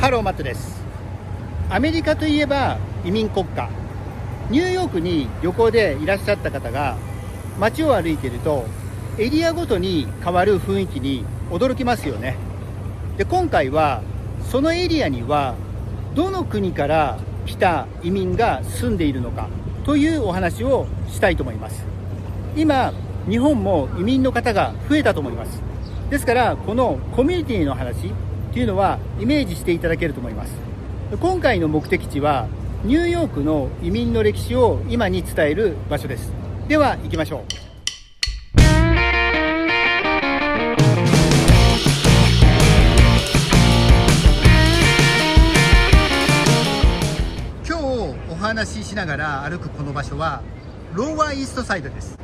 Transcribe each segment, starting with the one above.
ハローマットです。アメリカといえば移民国家。ニューヨークに旅行でいらっしゃった方が街を歩いているとエリアごとに変わる雰囲気に驚きますよね。で、今回はそのエリアにはどの国から来た移民が住んでいるのかというお話をしたいと思います。今日本も移民の方が増えたと思います。ですからこのコミュニティの話というのはイメージしていただけると思います。今回の目的地はニューヨークの移民の歴史を今に伝える場所です。では行きましょう。今日お話ししながら歩くこの場所はローワーイーストサイドです。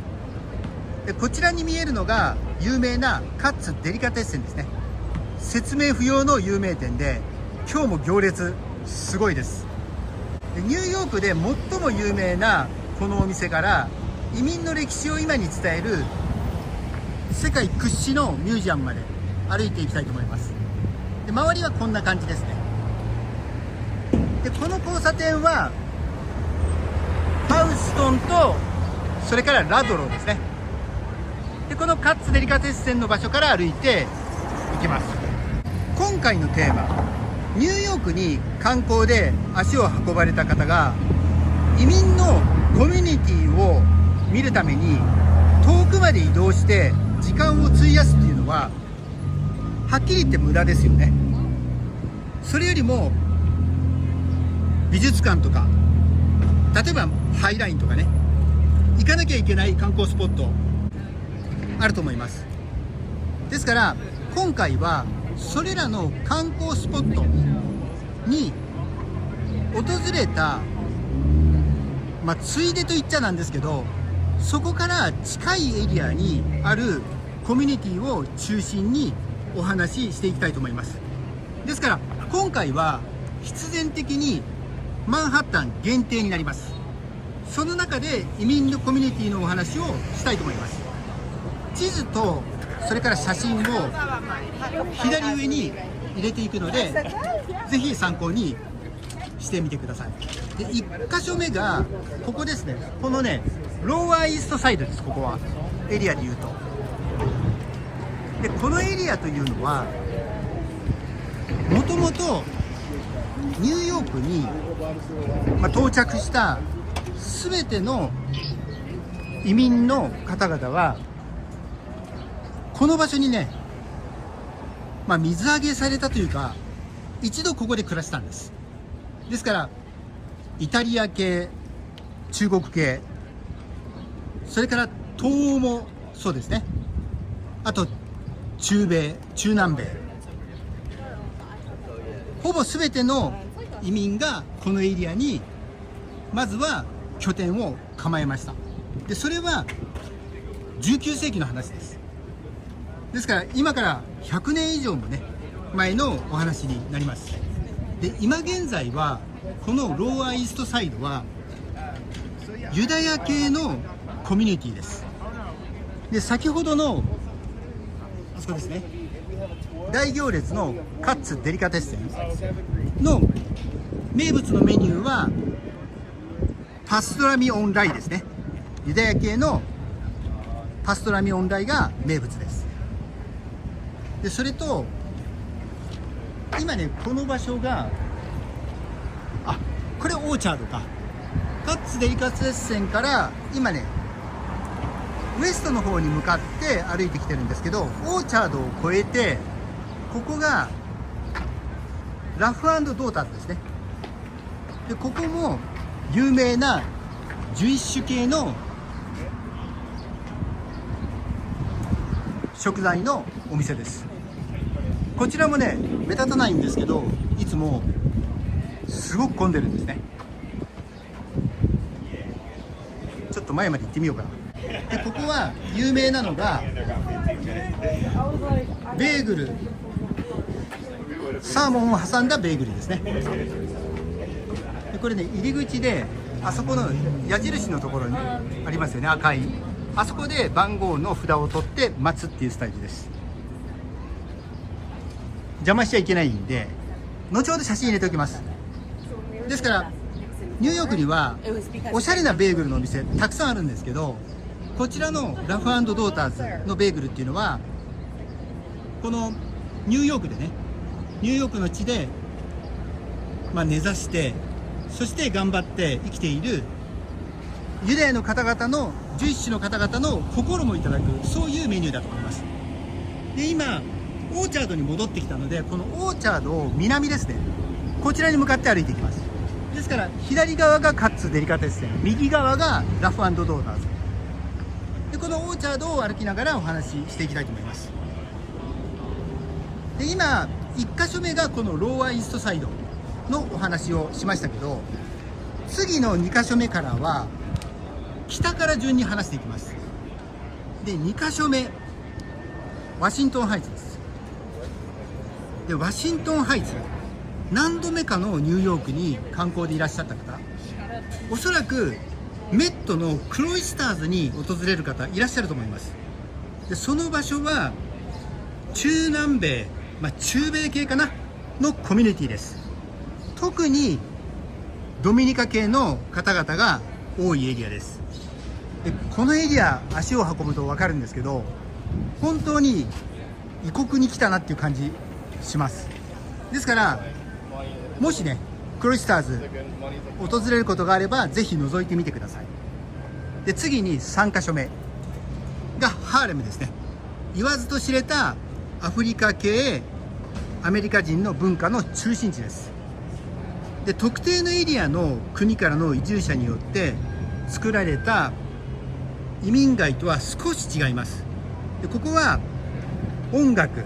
で、こちらに見えるのが有名なカッツデリカテッセンですね。説明不要の有名店で今日も行列すごいです。で、ニューヨークで最も有名なこのお店から移民の歴史を今に伝える世界屈指のミュージアムまで歩いていきたいと思います。で、周りはこんな感じですね。で、この交差点はハウストンとそれからラドローですね。で、このカッツデリカテッセンの場所から歩いていきます。今回のテーマ、ニューヨークに観光で足を運ばれた方が移民のコミュニティを見るために遠くまで移動して時間を費やすっていうのははっきり言って無駄ですよね。それよりも美術館とか、例えばハイラインとかね、行かなきゃいけない観光スポットあると思います。ですから今回はそれらの観光スポットに訪れた、ついでと言っちゃなんですけど、そこから近いエリアにあるコミュニティを中心にお話ししていきたいと思います。ですから今回は必然的にマンハッタン限定になります。その中で移民のコミュニティのお話をしたいと思います。地図とそれから写真を左上に入れていくので、ぜひ参考にしてみてください。で、1箇所目がここですね。このね、ローワーイーストサイドです。ここはエリアでいうと。で、このエリアというのはもともとニューヨークに、到着した全ての移民の方々はこの場所にね、水揚げされたというか、一度ここで暮らしたんです。ですからイタリア系、中国系、それから東欧もそうですね。あと中米、中南米、ほぼ全ての移民がこのエリアにまずは拠点を構えました。で、それは19世紀の話です。ですから今から100年以上もね前のお話になります。で、今現在はこのローワーイーストサイドはユダヤ系のコミュニティです。で、先ほどのあそこですね、大行列のカッツデリカテッセンの名物のメニューはパストラミオンライですね。ユダヤ系のパストラミオンライが名物です。で、それと今ね、この場所がこれオーチャードか。カッツデリカテッセンから今ねウエストの方に向かって歩いてきてるんですけど、オーチャードを越えてここがラフ&ドーターズですね。で、ここも有名なジュイッシュ系の食材のお店です。こちらもね目立たないんですけど、いつもすごく混んでるんですね。ちょっと前まで行ってみようかな。で、ここは有名なのがベーグル、サーモンを挟んだベーグルですね。で、これね、入り口であそこの矢印のところにありますよね、赤い。あそこで番号の札を取って待つっていうスタイルです。邪魔しちゃいけないんで後ほど写真入れておきます。ですからニューヨークにはおしゃれなベーグルのお店たくさんあるんですけど、こちらのラフ&ドーターズのベーグルっていうのはこのニューヨークでね、ニューヨークの地で、根ざして、そして頑張って生きているユダヤの方々のジュイッシュの方々の心もいただく、そういうメニューだと思います。で今オーチャードに戻ってきたので、このオーチャードを南ですね、こちらに向かって歩いていきます。ですから左側がカッツデリカテッセン、右側がラフ&ドーターズで、このオーチャードを歩きながらお話ししていきたいと思います。で今1箇所目がこのローアーイーストサイドのお話をしましたけど、次の2箇所目からは北から順に話していきます。で2箇所目ワシントンハイツです。でワシントンハイツ、何度目かのニューヨークに観光でいらっしゃった方、おそらくメットのクロイスターズに訪れる方いらっしゃると思います。でその場所は中南米、中米系かなのコミュニティです。特にドミニカ系の方々が多いエリアです。でこのエリア足を運ぶと分かるんですけど、本当に異国に来たなっていう感じします。ですからもしねクロイスターズ訪れることがあればぜひ覗いてみてください。で次に3カ所目がハーレムですね。言わずと知れたアフリカ系アメリカ人の文化の中心地です。で特定のエリアの国からの移住者によって作られた移民街とは少し違います。でここは音楽、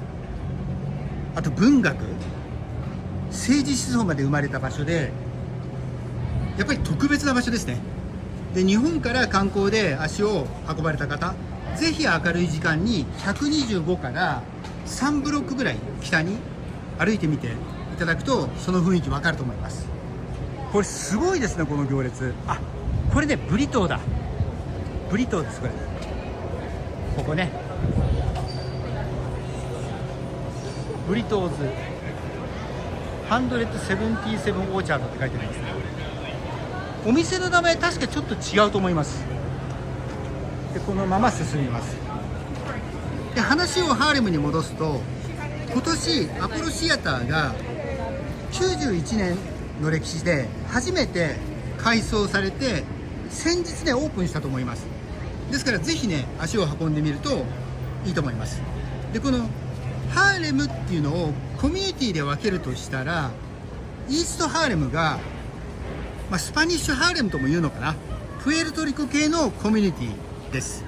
あと文学、政治思想まで生まれた場所で、やっぱり特別な場所ですね。で日本から観光で足を運ばれた方、ぜひ明るい時間に125から3ブロックぐらい北に歩いてみていただくとその雰囲気わかると思います。これすごいですね、この行列。あ、これねブリトーだ、ブリトーです。これここね、ブリトーズ177オーチャードって書いてありますね。お店の名前確かちょっと違うと思います。でこのまま進みます。で話をハーレムに戻すと、今年アポロシアターが91年の歴史で初めて改装されて先日ねオープンしたと思います。ですからぜひね足を運んでみるといいと思います。でこのハーレムっていうのをコミュニティで分けるとしたら、イーストハーレムが、スパニッシュハーレムとも言うのかな、プエルトリコ系のコミュニティです。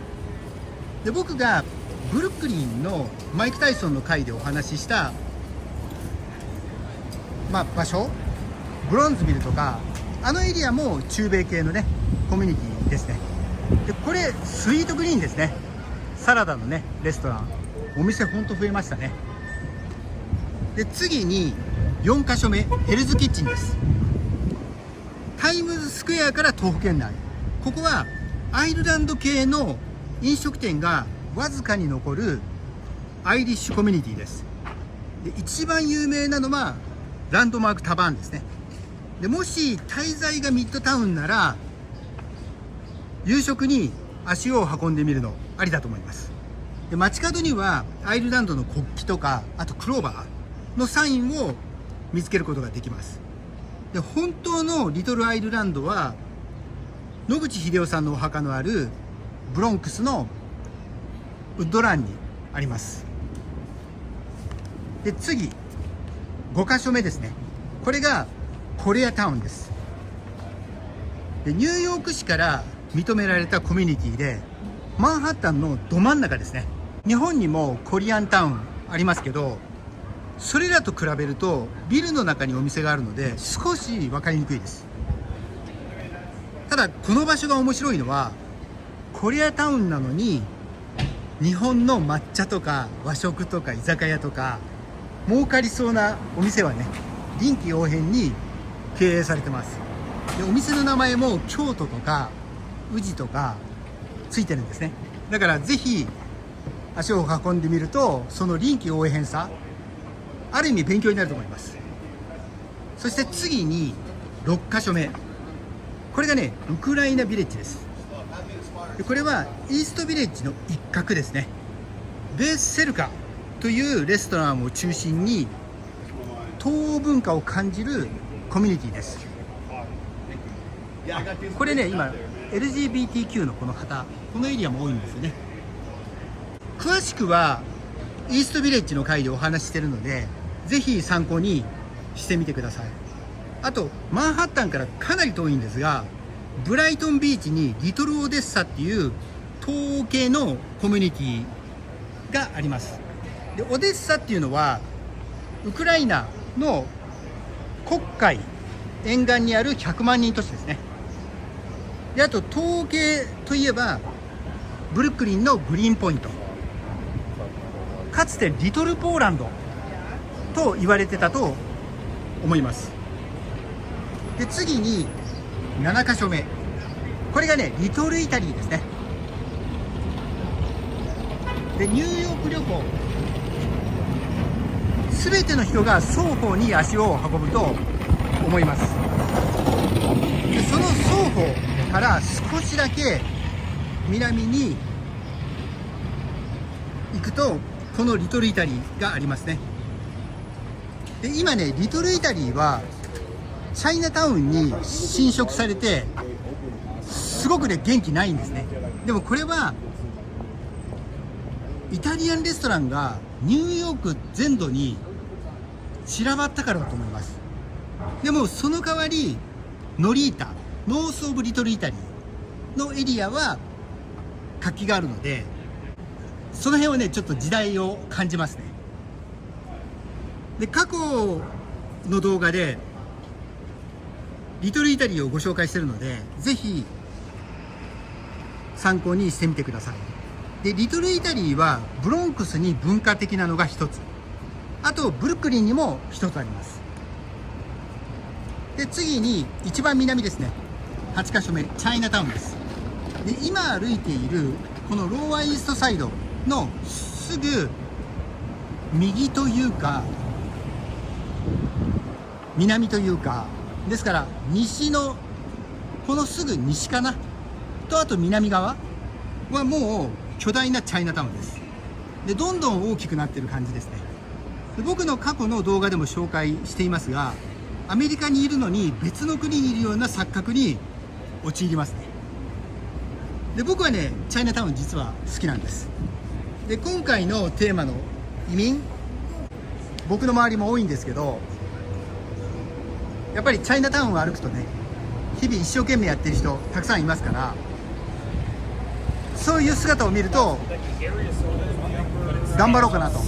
で僕がブルックリンのマイク・タイソンの回でお話しした、場所、ブロンズビルとかあのエリアも中米系のねコミュニティですね。でこれスイートグリーンですね。サラダのねレストラン、お店ほんと増えましたね。で次に4カ所目ヘルズキッチンです。タイムズスクエアから徒歩圏内、ここはアイルランド系の飲食店がわずかに残るアイリッシュコミュニティです。で一番有名なのはランドマークタバーンですね。でもし滞在がミッドタウンなら夕食に足を運んでみるのありだと思います。で街角にはアイルランドの国旗とか、あとクローバーのサインを見つけることができます。で本当のリトルアイルランドは野口英世さんのお墓のあるブロンクスのウッドランにあります。で次5カ所目ですね。これがコレアタウンです。でニューヨーク市から認められたコミュニティでマンハッタンのど真ん中ですね。日本にもコリアンタウンありますけど、それらと比べるとビルの中にお店があるので少し分かりにくいです。ただこの場所が面白いのは、コリアタウンなのに日本の抹茶とか和食とか居酒屋とか儲かりそうなお店はね臨機応変に経営されてます。でお店の名前も京都とか宇治とかついてるんですね。だからぜひ足を運んでみるとその臨機応変さ、ある意味勉強になると思います。そして次に6カ所目、これがねウクライナビレッジです。でこれはイーストビレッジの一角ですね。ベースセルカというレストランを中心に東欧文化を感じるコミュニティです。これね今 LGBTQ のこの旗、このエリアも多いんですよね。詳しくはイーストビレッジの回でお話ししてるので、ぜひ参考にしてみてください。あとマンハッタンからかなり遠いんですが、ブライトンビーチにリトルオデッサっていう東欧系のコミュニティがあります。でオデッサっていうのはウクライナの黒海沿岸にある100万人都市ですね。であと東欧系といえばブルックリンのグリーンポイント、かつてリトルポーランドと言われてたと思います。で次に7カ所目、これがねリトルイタリーですね。でニューヨーク旅行、すべての人が双方に足を運ぶと思います。でその双方から少しだけ南に行くとこのリトルイタリーがありますね。で今ねリトルイタリーはチャイナタウンに侵食されてすごくね元気ないんですね。でもこれはイタリアンレストランがニューヨーク全土に散らばったからだと思います。でもその代わりノリータ、ノースオブリトルイタリーのエリアは活気があるので、その辺はねちょっと時代を感じますね。で過去の動画でリトルイタリーをご紹介しているので、ぜひ参考にしてみてください。でリトルイタリーはブロンクスに文化的なのが一つ、あとブルックリンにも一つあります。で次に一番南ですね、8カ所目、チャイナタウンです。で今歩いているこのローアーイーストサイドのすぐ右というか南というか、ですから西のこのすぐ西かなと、あと南側はもう巨大なチャイナタウンです。でどんどん大きくなっている感じですね。で僕の過去の動画でも紹介していますが、アメリカにいるのに別の国にいるような錯覚に陥りますね。で僕はねチャイナタウン実は好きなんです。で今回のテーマの移民、僕の周りも多いんですけど、やっぱりチャイナタウンを歩くとね日々一生懸命やってる人たくさんいますから、そういう姿を見ると頑張ろうかなと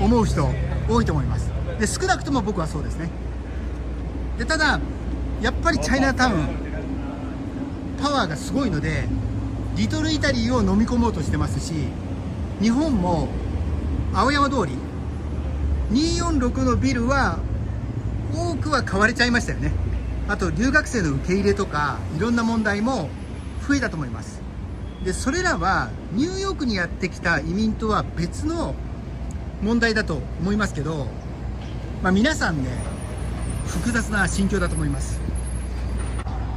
思う人多いと思います。で少なくとも僕はそうですね。でただやっぱりチャイナタウンパワーがすごいので、リトルイタリーを飲み込もうとしてますし、日本も青山通り246のビルは多くは買われちゃいましたよね。あと留学生の受け入れとかいろんな問題も増えたと思います。でそれらはニューヨークにやってきた移民とは別の問題だと思いますけど、皆さんね複雑な心境だと思います。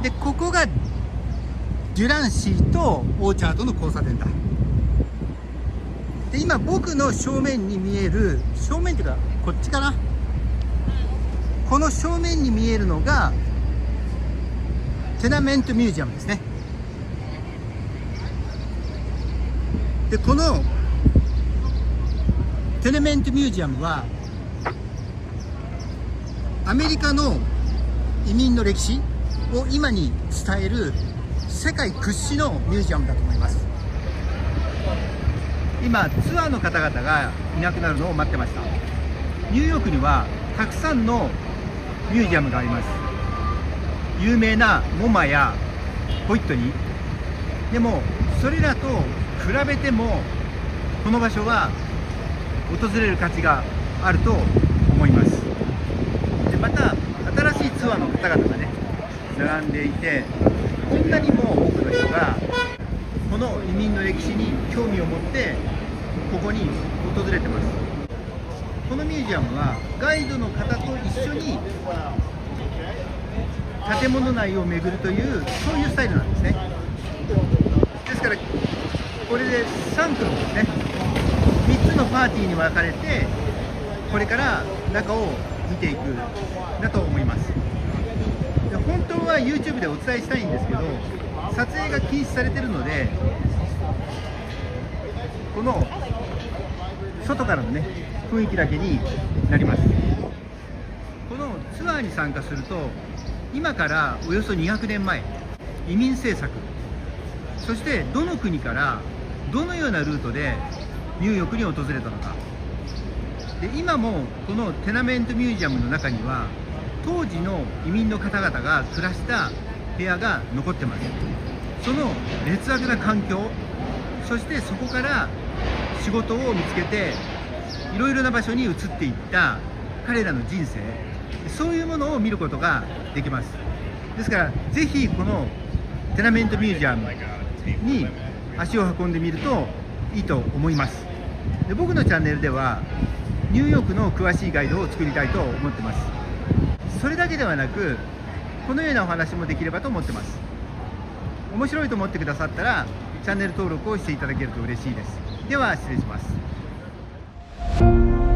でここがデュランシーとオーチャードの交差点だ。で今僕の正面に見える、正面っていうかこっちかな、この正面に見えるのがテナメントミュージアムですね。でこのテナメントミュージアムはアメリカの移民の歴史を今に伝える世界屈指のミュージアムだと思います。今ツアーの方々がいなくなるのを待ってました。ニューヨークにはたくさんのミュージアムがあります。有名なモマやホイットニーでも、それらと比べてもこの場所は訪れる価値があると思います。でまた新しいツアーの方々がね並んでいて、こんなにも多くの人がこの移民の歴史に興味を持ってここに訪れてます。このミュージアムはガイドの方と一緒に建物内を巡るというそういうスタイルなんですね。ですからこれで3組ですね、3つのパーティーに分かれてこれから中を見ていくだと思います。で本当は YouTube でお伝えしたいんですけど撮影が禁止されているのでこの外からのね雰囲気だけになります。このツアーに参加すると今からおよそ200年前移民政策、そしてどの国からどのようなルートでニューヨークに訪れたのかで、今もこのテナメントミュージアムの中には当時の移民の方々が暮らした部屋が残ってます。その劣悪な環境、そしてそこから仕事を見つけていろいろな場所に移っていった彼らの人生、そういうものを見ることができます。ですからぜひこのテナメントミュージアムに足を運んでみるといいと思います。で僕のチャンネルではニューヨークの詳しいガイドを作りたいと思ってます。それだけではなくこのようなお話もできればと思ってます。面白いと思ってくださったらチャンネル登録をしていただけると嬉しいです。では失礼します。